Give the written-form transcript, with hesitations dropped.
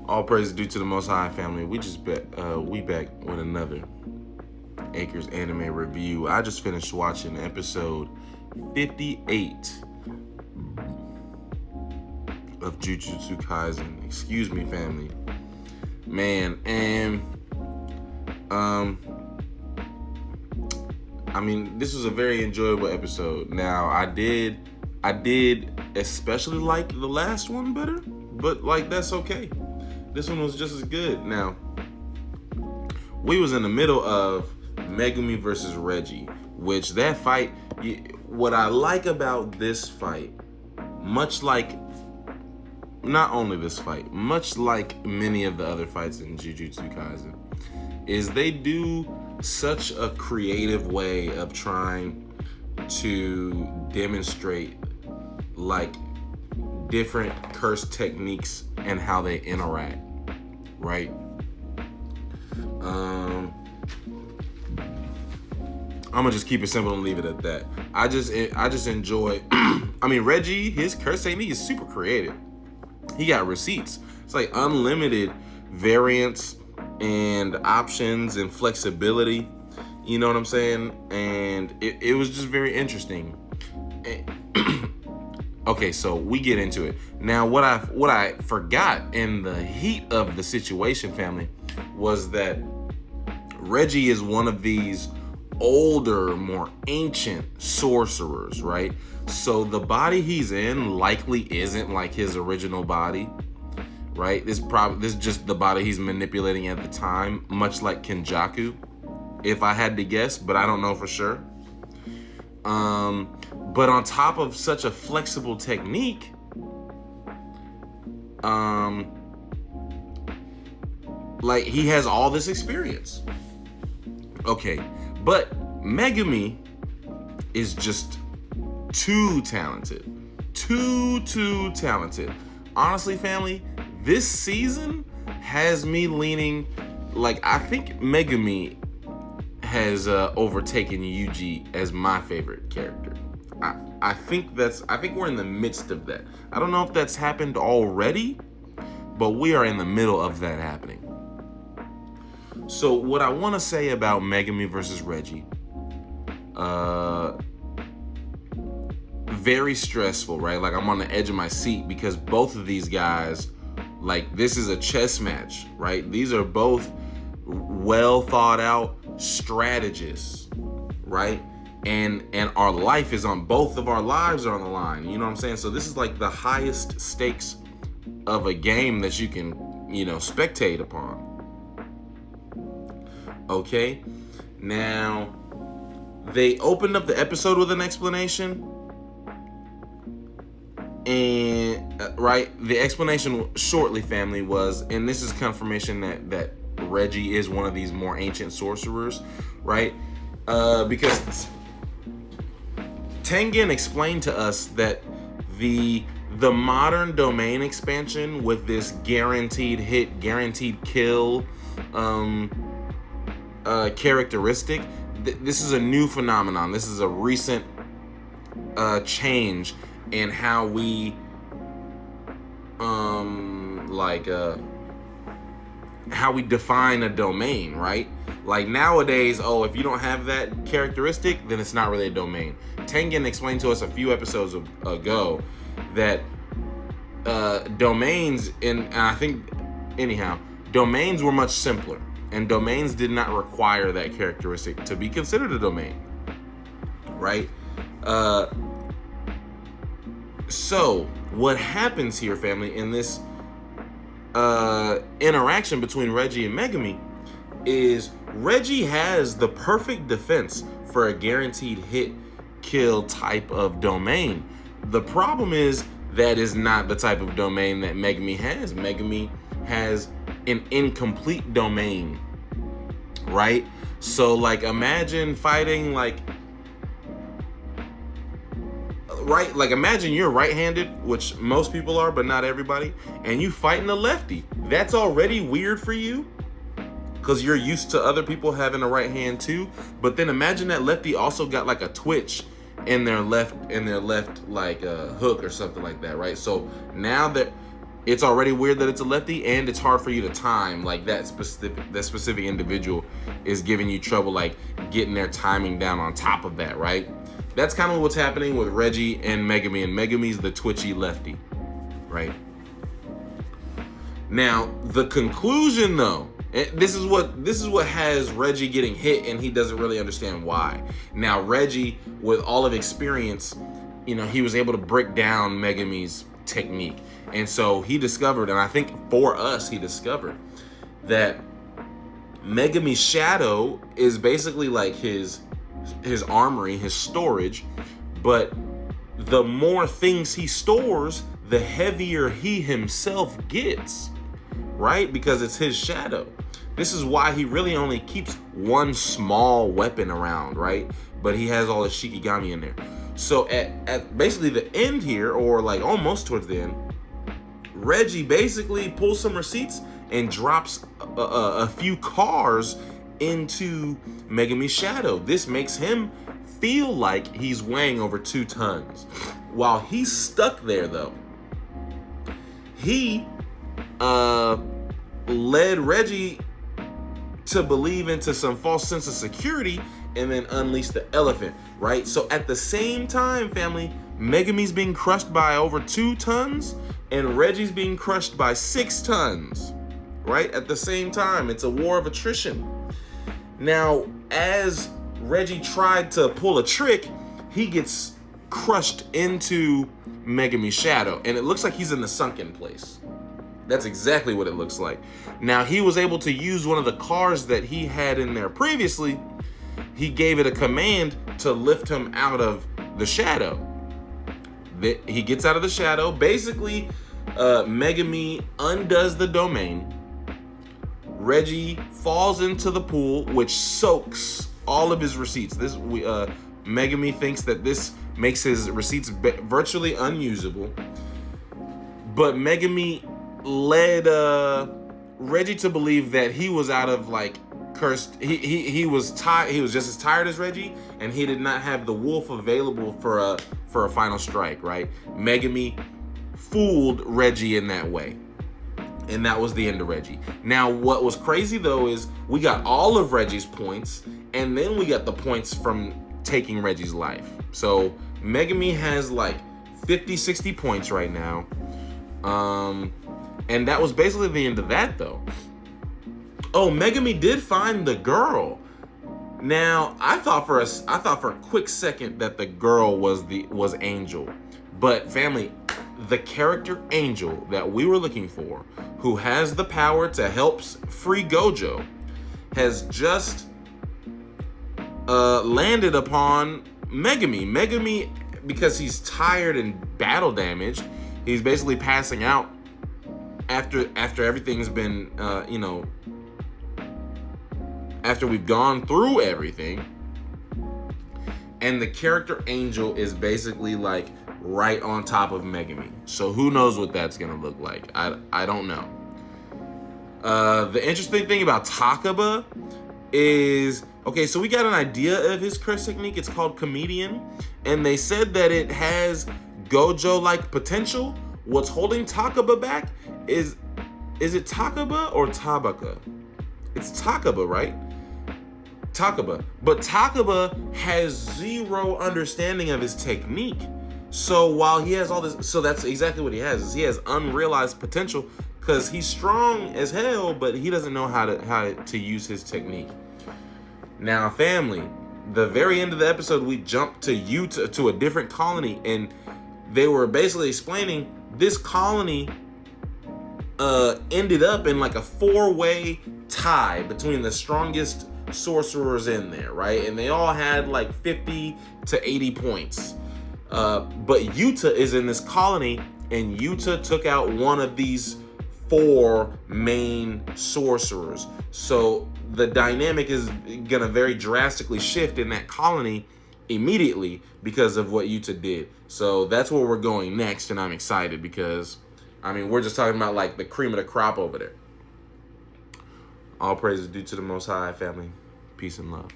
All praise due to the Most High, family. We back with another Acres anime review. I just finished watching episode 58 of Jujutsu Kaisen. Excuse me, family. Man, and I mean, this was a very enjoyable episode. Now, I did especially like the last one better, but like that's okay. This one was just as good. Now, we was in the middle of Megumi versus Reggie, which that fight, what I like about this fight, much like, not only this fight, much like many of the other fights in Jujutsu Kaisen, is they do such a creative way of trying to demonstrate like different curse techniques and how they interact, right? I'm gonna just keep it simple and leave it at that. I just enjoy. I mean, Reggie, his curse technique is super creative. He got receipts. It's like unlimited variants and options and flexibility. You know what I'm saying? And it was just very interesting. Okay, so we get into it. Now, what I forgot in the heat of the situation, family, was that Reggie is one of these older, more ancient sorcerers, right? So the body he's in likely isn't like his original body, right? This is just the body he's manipulating at the time, much like Kenjaku, if I had to guess, but I don't know for sure. But on top of such a flexible technique, like he has all this experience. Okay, but Megumi is just too talented. Too talented. Honestly, family, this season has me leaning, like, I think Megumi has overtaken Yuji as my favorite character. I think we're in the midst of that. I don't know if that's happened already, but we are in the middle of that happening. So what I want to say about Megumi versus Reggie, very stressful, right? Like I'm on the edge of my seat because both of these guys, like this is a chess match, right? These are both well thought out strategists, right? And our life is on, both of our lives are on the line. You know what I'm saying? So this is like the highest stakes of a game that you can, spectate upon. Okay, now they opened up the episode with an explanation, and right, the explanation shortly, family, was, and this is confirmation that Reggie is one of these more ancient sorcerers, right? Because Tengen explained to us that the modern domain expansion with this guaranteed hit, guaranteed kill characteristic, this is a new phenomenon. This is a recent change in how we how we define a domain, right? Like nowadays, if you don't have that characteristic, then it's not really a domain. Tengen explained to us a few episodes ago that domains, and I think, anyhow, domains were much simpler, and domains did not require that characteristic to be considered a domain, right? So what happens here, family, in this interaction between Reggie and Megumi is Reggie has the perfect defense for a guaranteed hit kill type of domain. The problem is that is not the type of domain that Megumi has. Megumi has an incomplete domain, right? So like imagine fighting like imagine you're right-handed, which most people are, but not everybody, and you fighting a lefty. That's already weird for you because you're used to other people having a right hand too. But then imagine that lefty also got like a twitch in their left like hook or something like that, right? So now that it's already weird that it's a lefty, and it's hard for you to time. Like that specific individual is giving you trouble, like getting their timing down on top of that, right? That's kind of what's happening with Reggie and Megumi, and Megumi's the twitchy lefty, right? Now, the conclusion though, this is what has Reggie getting hit, and he doesn't really understand why. Now, Reggie, with all of experience, he was able to break down Megumi's technique. And so he discovered, and I think for us, he discovered that Megumi's shadow is basically like his armory, his storage, but the more things he stores, the heavier he himself gets, right? Because it's his shadow. This is why he really only keeps one small weapon around, right? But he has all his Shikigami in there. So at basically the end here, or like almost towards the end, Reggie basically pulls some receipts and drops a few cars into Megumi's shadow. This makes him feel like he's weighing over 2 tons. While he's stuck there though, he led Reggie to believe into some false sense of security and then unleash the elephant, right? So at the same time, family, Megumi's being crushed by over 2 tons and Reggie's being crushed by 6 tons, right? At the same time, it's a war of attrition. Now, as Reggie tried to pull a trick, he gets crushed into Megumi's shadow, and it looks like he's in the sunken place. That's exactly what it looks like. Now, he was able to use one of the cars that he had in there previously. He gave it a command to lift him out of the shadow. He gets out of the shadow. Basically, Megumi undoes the domain. Reggie falls into the pool, which soaks all of his receipts. Megumi thinks that this makes his receipts virtually unusable. But Megumi led Reggie to believe that he was out of like cursed. He was tired. He was just as tired as Reggie, and he did not have the wolf available for a final strike. Right? Megumi fooled Reggie in that way, and that was the end of Reggie. Now, what was crazy though is we got all of Reggie's points, and then we got the points from taking Reggie's life. So Megumi has like 50, 60 points right now. And that was basically the end of that though. Oh, Megumi did find the girl. Now, I thought for a quick second that the girl was Angel. But family, the character Angel that we were looking for, who has the power to help free Gojo, has just landed upon Megumi. Megumi, because he's tired and battle damaged, he's basically passing out after everything's been, after we've gone through everything. And the character Angel is basically like right on top of Megumi. So who knows what that's gonna look like? I don't know. The interesting thing about Takaba is, okay, so we got an idea of his curse technique. It's called Comedian, and they said that it has Gojo-like potential. What's holding Takaba back is it Takaba or Tabaka? It's Takaba, right? Takaba. But Takaba has zero understanding of his technique. So while he has all this, so that's exactly what he has, is he has unrealized potential because he's strong as hell, but he doesn't know how to use his technique. Now, family, the very end of the episode, we jumped to a different colony, and they were basically explaining this colony ended up in like a 4-way tie between the strongest sorcerers in there, right? And they all had like 50 to 80 points. But Yuta is in this colony, and Yuta took out one of these 4 main sorcerers. So the dynamic is gonna very drastically shift in that colony immediately because of what Yuta did. So that's where we're going next, and I'm excited because, I mean, we're just talking about like the cream of the crop over there. All praise is due to the Most High, family. Peace and love.